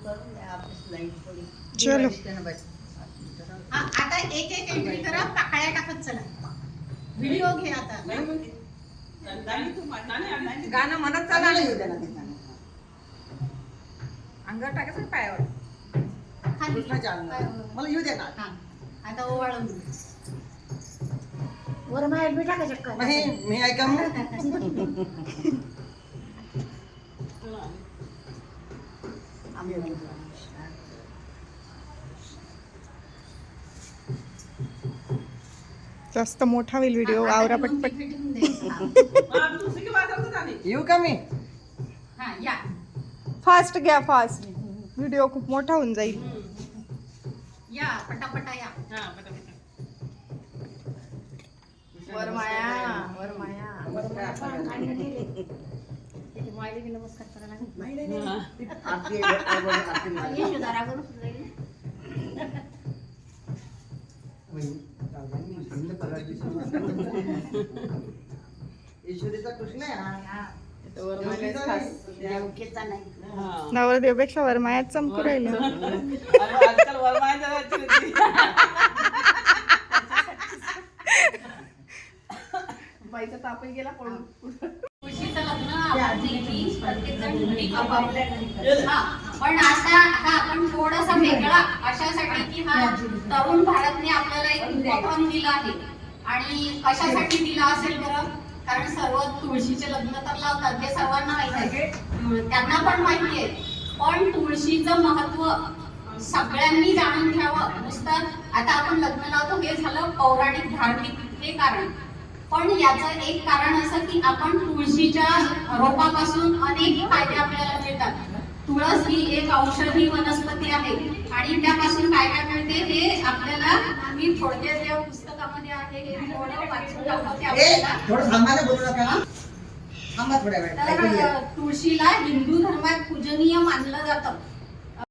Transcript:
चलो आता एक एक एंट्री करा, पाकळ्या टाकत चला. व्हिडिओ घे आता. गाणं म्हणत चला. अंगावर टाकायचं पायावर. खाली. मला येऊ दे ना. आता ओवाळून वर बाहेर बी टाकायचं का? मी ऐका मग. जास्त मोठा होईल व्हिडिओ. आवरा पटपट. येऊ का मी? हा या. फास्ट घ्या, फास्ट. व्हिडिओ खूप मोठा होऊन जाईल. या पटापटा या. वर माया, वर माया. मायला नमस्कार करायला लागेल. ईश्वरीचा कृष्ण आहे. नवरदेवपेक्षा वरमायात चमकू राहिले. आजकाल वरमाया बाईचा तापही गेला पळून. तुळशीचं लग्न आपण नेहमी प्रत्येक जण घरी आपापल्या घरी करतो. पण आता हा आपण थोडासा वेगळा अशासाठी की हा तरुण भारतने आपल्याला एक उपक्रम दिला आहे. आणि कशासाठी दिला असेल बरं? कारण सर्व तुळशीचे लग्न तर लावतात हे सर्वांना माहिती आहे, त्यांना पण माहिती आहे. पण तुळशीचं महत्व सगळ्यांनी जाणून घ्यावं. नुसतं आता आपण लग्न लावतो हे झालं पौराणिक धार्मिक हे कारण. पण याचं एक कारण असं की आपण तुळशीच्या रोपापासून अनेक फायदे आपल्याला मिळतात. तुळस ही एक औषधी वनस्पती आहे आणि त्यापासून काय काय मिळते हे आपल्याला मी थोडक्यात या पुस्तकामध्ये आहे हे थोडं वाचून दाखवते आपल्याला. थोडं थांबायला बोलू नका. थांबा थोड्या वेळ. तर तुळशीला हिंदू धर्मात पूजनीय मानलं जातं.